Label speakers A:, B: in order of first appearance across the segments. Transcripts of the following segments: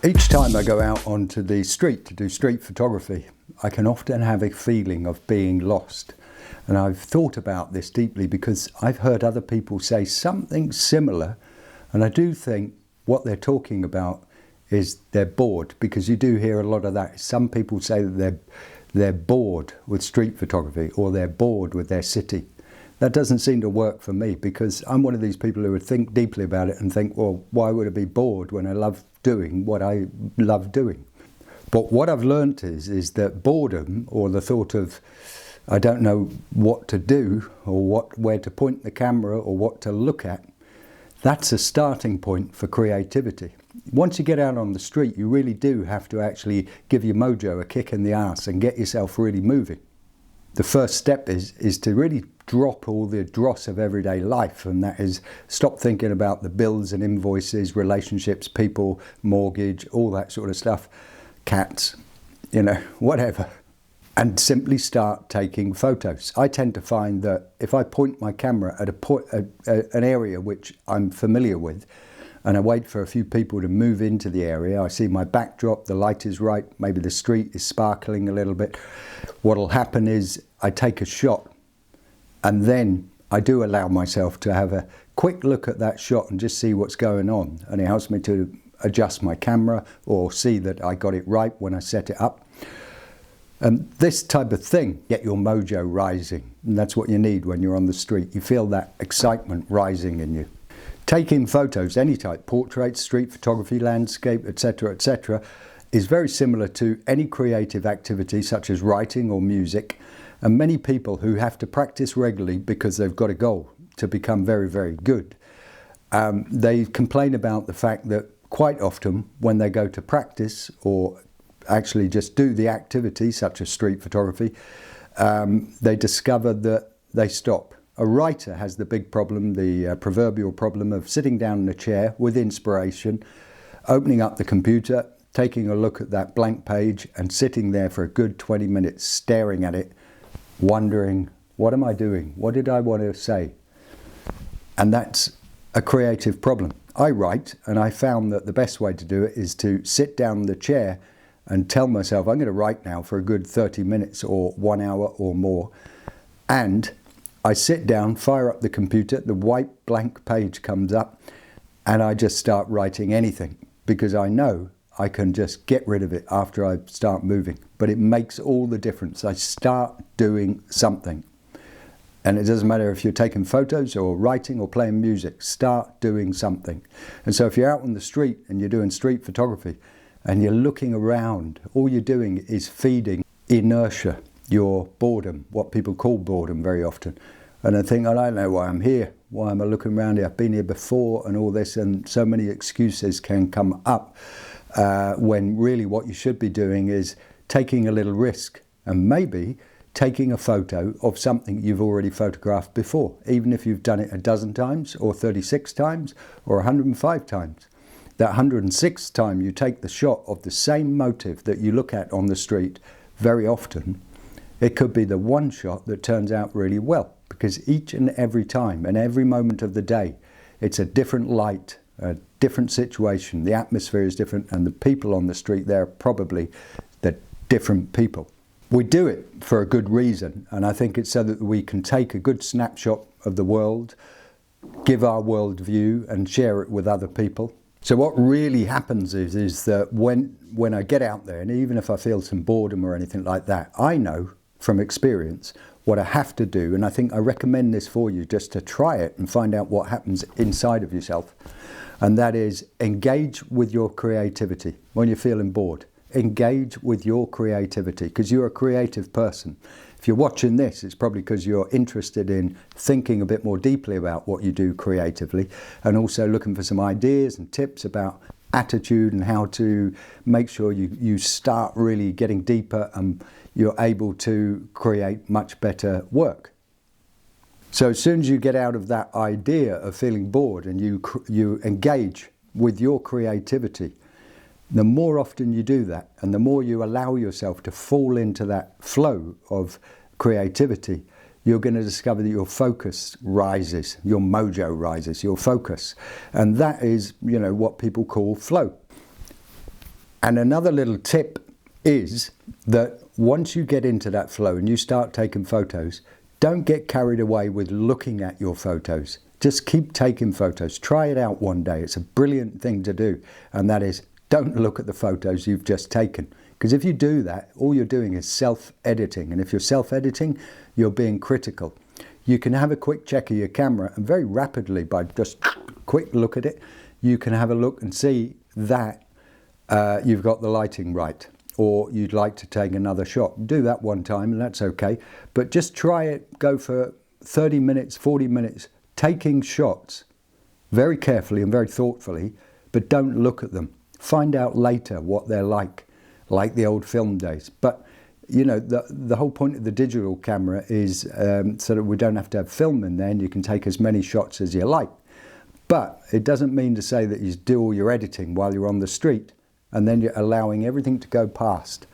A: Each time I go out onto the street to do street photography, I can often have a feeling of being lost. And I've thought about this deeply because I've heard other people say something similar, and I do think what they're talking about is they're bored, because you do hear a lot of that. Some people say that they're bored with street photography, or they're bored with their city. That doesn't seem to work for me, because I'm one of these people who would think deeply about it and think, well, why would I be bored when I love doing what I love doing? But what I've learnt is that boredom, or the thought of I don't know what to do, or where to point the camera, or what to look at, that's a starting point for creativity. Once you get out on the street, you really do have to actually give your mojo a kick in the arse and get yourself really moving. The first step is to really drop all the dross of everyday life, and that is stop thinking about the bills and invoices, relationships, people, mortgage, all that sort of stuff, cats, whatever, and simply start taking photos. I tend to find that if I point my camera at an area which I'm familiar with, and I wait for a few people to move into the area, I see my backdrop, the light is right, maybe the street is sparkling a little bit. What'll happen is I take a shot, and then I do allow myself to have a quick look at that shot and just see what's going on. And it helps me to adjust my camera or see that I got it right when I set it up. And this type of thing, get your mojo rising. And that's what you need when you're on the street. You feel that excitement rising in you. Taking photos, any type, portraits, street photography, landscape, etc., is very similar to any creative activity such as writing or music. And many people who have to practice regularly because they've got a goal to become very, very good, they complain about the fact that quite often when they go to practice or actually just do the activity such as street photography, they discover that they stop. A writer has the big problem, the proverbial problem of sitting down in a chair with inspiration, opening up the computer, taking a look at that blank page and sitting there for a good 20 minutes staring at it, wondering, what am I doing? What did I want to say? And that's a creative problem. I write, and I found that the best way to do it is to sit down in the chair and tell myself, I'm going to write now for a good 30 minutes or 1 hour or more. And I sit down, fire up the computer, the white blank page comes up, and I just start writing anything, because I know I can just get rid of it after I start moving. But it makes all the difference. I start doing something. And it doesn't matter if you're taking photos or writing or playing music, start doing something. And so if you're out on the street and you're doing street photography and you're looking around, all you're doing is feeding inertia, your boredom, what people call boredom very often. And I think, I don't know why I'm here. Why am I looking around here? I've been here before and all this, and so many excuses can come up when really what you should be doing is taking a little risk and maybe taking a photo of something you've already photographed before, even if you've done it a dozen times or 36 times or 105 times. That 106th time you take the shot of the same motive that you look at on the street, very often it could be the one shot that turns out really well, because each and every time and every moment of the day it's a different light, a different situation, the atmosphere is different, and the people on the street, they're probably the different people. We do it for a good reason, and I think it's so that we can take a good snapshot of the world, give our world view and share it with other people. So what really happens is that when I get out there, and even if I feel some boredom or anything like that, I know from experience what I have to do, and I think I recommend this for you just to try it and find out what happens inside of yourself. And that is, engage with your creativity when you're feeling bored. Engage with your creativity, because you're a creative person. If you're watching this, it's probably because you're interested in thinking a bit more deeply about what you do creatively, and also looking for some ideas and tips about attitude and how to make sure you start really getting deeper and you're able to create much better work. So as soon as you get out of that idea of feeling bored and you engage with your creativity, the more often you do that and the more you allow yourself to fall into that flow of creativity, you're going to discover that your focus rises, your mojo rises, your focus. And that is, what people call flow. And another little tip is that once you get into that flow and you start taking photos, don't get carried away with looking at your photos. Just keep taking photos. Try it out one day. It's a brilliant thing to do. And that is, don't look at the photos you've just taken. Because if you do that, all you're doing is self-editing. And if you're self-editing, you're being critical. You can have a quick check of your camera, and very rapidly, by just quick look at it, you can have a look and see that you've got the lighting right, or you'd like to take another shot. Do that one time and that's okay, but just try it. Go for 30 minutes, 40 minutes, taking shots very carefully and very thoughtfully, but don't look at them. Find out later what they're like the old film days. But you know, the whole point of the digital camera is so that we don't have to have film in there, and you can take as many shots as you like. But it doesn't mean to say that you do all your editing while you're on the street and then you're allowing everything to go past.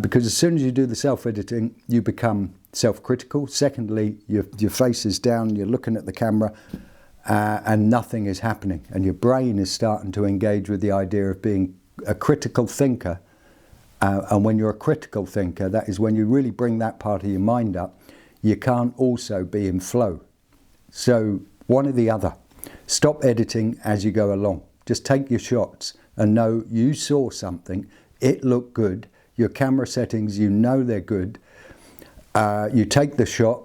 A: Because as soon as you do the self-editing, you become self-critical. Secondly, your face is down, you're looking at the camera, and nothing is happening. And your brain is starting to engage with the idea of being a critical thinker. And when you're a critical thinker, that is when you really bring that part of your mind up. You can't also be in flow. So one or the other. Stop editing as you go along. Just take your shots and know you saw something, it looked good, your camera settings, you know they're good. You take the shot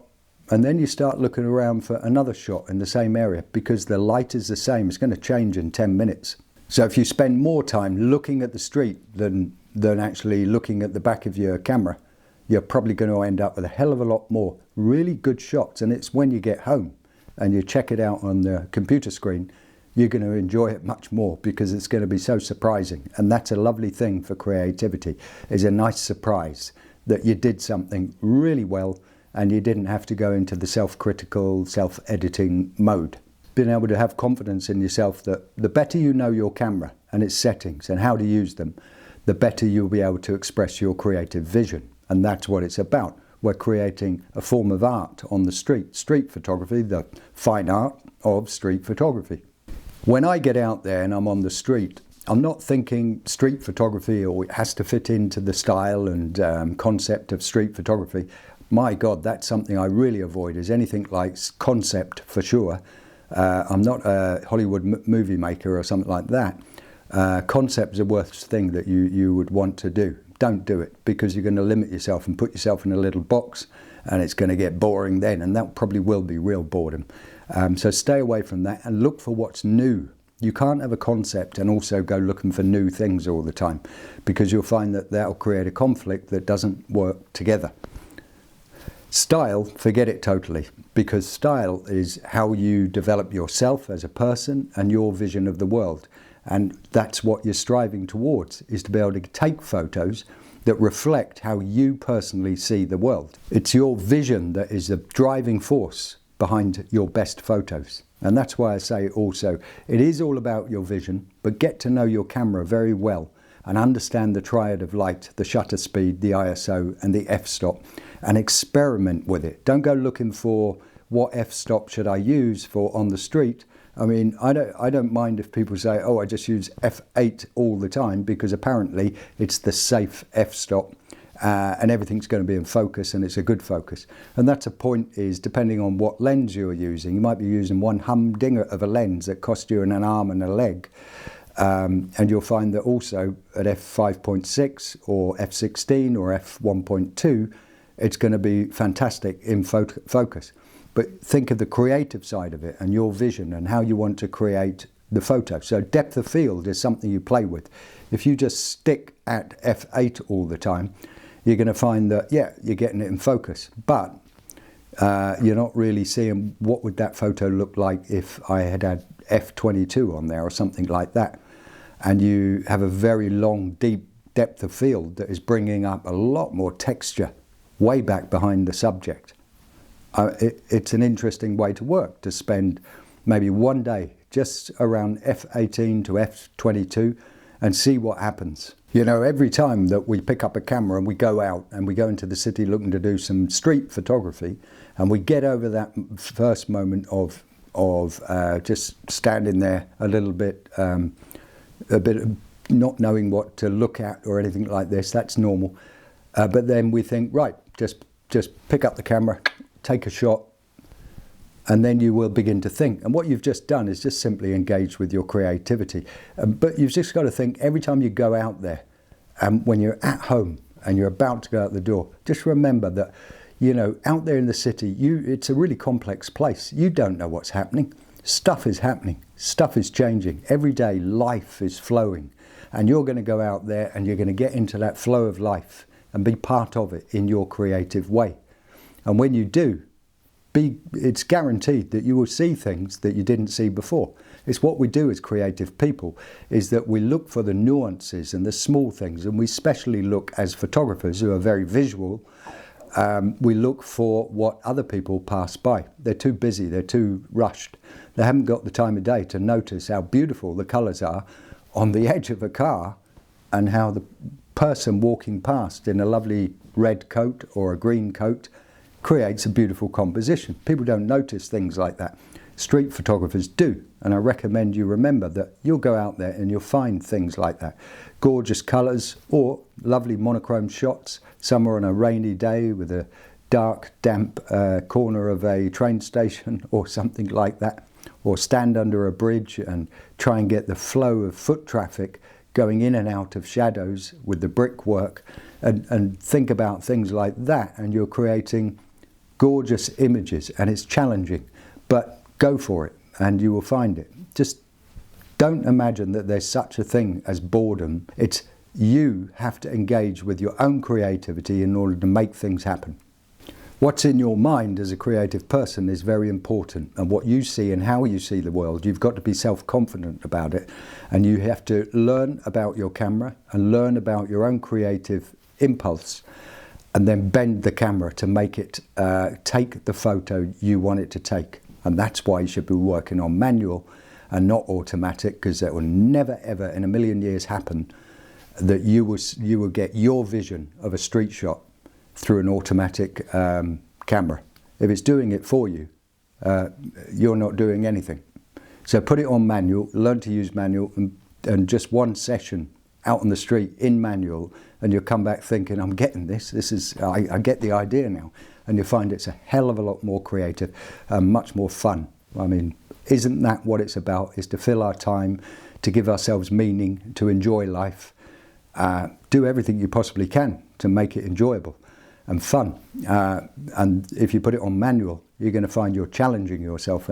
A: and then you start looking around for another shot in the same area, because the light is the same. It's going to change in 10 minutes. So if you spend more time looking at the street than actually looking at the back of your camera, you're probably going to end up with a hell of a lot more really good shots. And it's when you get home and you check it out on the computer screen, you're going to enjoy it much more, because it's going to be so surprising. And that's a lovely thing for creativity, is a nice surprise that you did something really well and you didn't have to go into the self-critical, self-editing mode. Being able to have confidence in yourself that the better you know your camera and its settings and how to use them, the better you'll be able to express your creative vision. And that's what it's about. We're creating a form of art on the street. Street photography, the fine art of street photography. When I get out there and I'm on the street, I'm not thinking street photography or it has to fit into the style and concept of street photography. My God, that's something I really avoid, is anything like concept for sure. I'm not a Hollywood movie maker or something like that. Concept is the worst thing that you would want to do. Don't do it, because you're going to limit yourself and put yourself in a little box, and it's going to get boring then, and that probably will be real boredom. So stay away from that and look for what's new. You can't have a concept and also go looking for new things all the time, because you'll find that that'll create a conflict that doesn't work together. Style, forget it totally, because style is how you develop yourself as a person and your vision of the world. And that's what you're striving towards, is to be able to take photos that reflect how you personally see the world. It's your vision that is the driving force behind your best photos. And that's why I say also, it is all about your vision, but get to know your camera very well and understand the triad of light, the shutter speed, the ISO and the f-stop, and experiment with it. Don't go looking for what f-stop should I use for on the street. I mean, I don't mind if people say, oh, I just use f8 all the time, because apparently it's the safe f-stop and everything's going to be in focus and it's a good focus. And that's a point, is depending on what lens you're using. You might be using one humdinger of a lens that costs you an arm and a leg. And you'll find that also at f5.6 or f16 or f1.2, it's going to be fantastic in focus. But think of the creative side of it and your vision and how you want to create the photo. So depth of field is something you play with. If you just stick at f8 all the time, you're going to find that, yeah, you're getting it in focus, but you're not really seeing what would that photo look like if I had f22 on there or something like that. And you have a very long, deep depth of field that is bringing up a lot more texture way back behind the subject. It's an interesting way to work, to spend maybe one day just around f18 to f22 and see what happens. You know, every time that we pick up a camera and we go out and we go into the city looking to do some street photography, and we get over that first moment of just standing there a bit not knowing what to look at or anything like this. That's normal. But then we think, right, just pick up the camera, take a shot, and then you will begin to think. And what you've just done is just simply engage with your creativity. But you've just got to think every time you go out there, when you're at home and you're about to go out the door, just remember that, you know, out there in the city, it's a really complex place. You don't know what's happening. Stuff is happening. Stuff is changing. Every day, life is flowing. And you're going to go out there and you're going to get into that flow of life and be part of it in your creative way. And when you do, it's guaranteed that you will see things that you didn't see before. It's what we do as creative people, is that we look for the nuances and the small things, and we especially look as photographers who are very visual. We look for what other people pass by. They're too busy, they're too rushed. They haven't got the time of day to notice how beautiful the colours are on the edge of a car, and how the person walking past in a lovely red coat or a green coat creates a beautiful composition. People don't notice things like that. Street photographers do, and I recommend you remember that you'll go out there and you'll find things like that. Gorgeous colours or lovely monochrome shots, somewhere on a rainy day with a dark, damp corner of a train station or something like that, or stand under a bridge and try and get the flow of foot traffic going in and out of shadows with the brickwork, and think about things like that, and you're creating gorgeous images. And it's challenging, but go for it and you will find it. Just don't imagine that there's such a thing as boredom. It's you have to engage with your own creativity in order to make things happen. What's in your mind as a creative person is very important, and what you see and how you see the world. You've got to be self-confident about it, and you have to learn about your camera and learn about your own creative impulse, and then bend the camera to make it take the photo you want it to take. And that's why you should be working on manual and not automatic, because that will never ever in a million years happen that you will get your vision of a street shot through an automatic camera. If it's doing it for you, you're not doing anything. So put it on manual, learn to use manual, and just one session out on the street in manual, and you'll come back thinking, I'm getting this, I get the idea now. And you'll find it's a hell of a lot more creative and much more fun. I mean, isn't that what it's about, is to fill our time, to give ourselves meaning, to enjoy life, do everything you possibly can to make it enjoyable and fun. And if you put it on manual, you're going to find you're challenging yourself,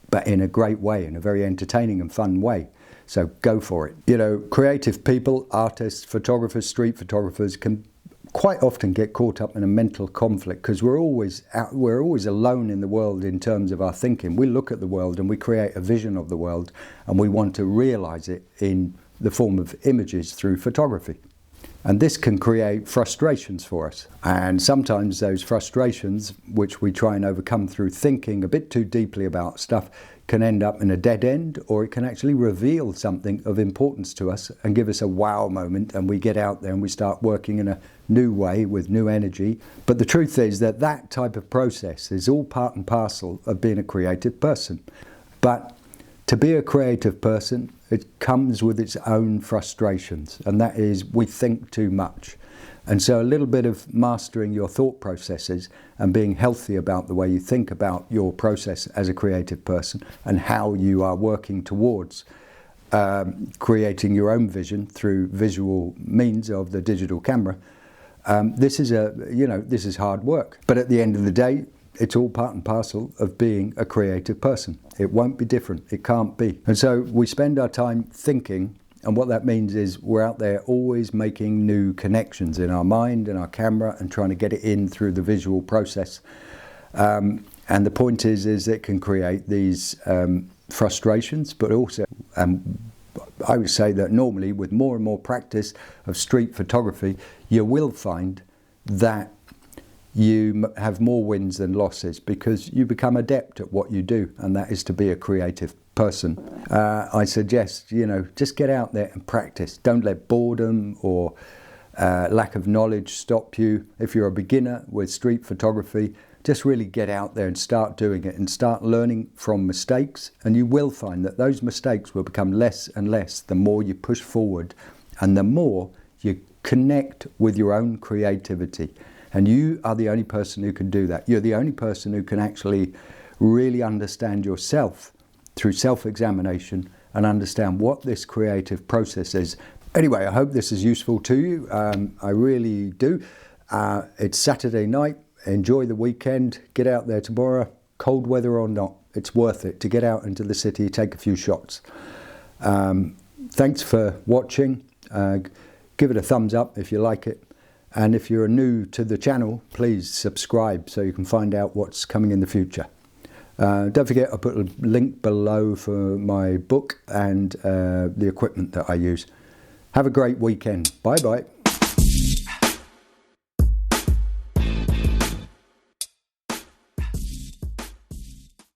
A: but in a great way, in a very entertaining and fun way. So go for it. You know, creative people, artists, photographers, street photographers can quite often get caught up in a mental conflict, because we're always alone in the world in terms of our thinking. We look at the world and we create a vision of the world, and we want to realize it in the form of images through photography. And this can create frustrations for us. And sometimes those frustrations, which we try and overcome through thinking a bit too deeply about stuff, can end up in a dead end, or it can actually reveal something of importance to us and give us a wow moment, and we get out there and we start working in a new way with new energy. But the truth is that that type of process is all part and parcel of being a creative person. But to be a creative person, it comes with its own frustrations, and that is we think too much. And so a little bit of mastering your thought processes and being healthy about the way you think about your process as a creative person, and how you are working towards creating your own vision through visual means of the digital camera. This is hard work, but at the end of the day, it's all part and parcel of being a creative person. It won't be different. It can't be. And so we spend our time thinking, and what that means is we're out there always making new connections in our mind and our camera and trying to get it in through the visual process. And the point is it can create these frustrations, but also, I would say that normally with more and more practice of street photography, you will find that you have more wins than losses, because you become adept at what you do, and that is to be a creative person. I suggest, just get out there and practice. Don't let boredom or lack of knowledge stop you. If you're a beginner with street photography, just really get out there and start doing it and start learning from mistakes, and you will find that those mistakes will become less and less the more you push forward and the more you connect with your own creativity. And you are the only person who can do that. You're the only person who can actually really understand yourself through self-examination and understand what this creative process is. Anyway, I hope this is useful to you. I really do. It's Saturday night. Enjoy the weekend. Get out there tomorrow, cold weather or not. It's worth it to get out into the city, take a few shots. Thanks for watching. Give it a thumbs up if you like it. And if you're new to the channel, please subscribe so you can find out what's coming in the future. Don't forget, I put a link below for my book and the equipment that I use. Have a great weekend. Bye bye.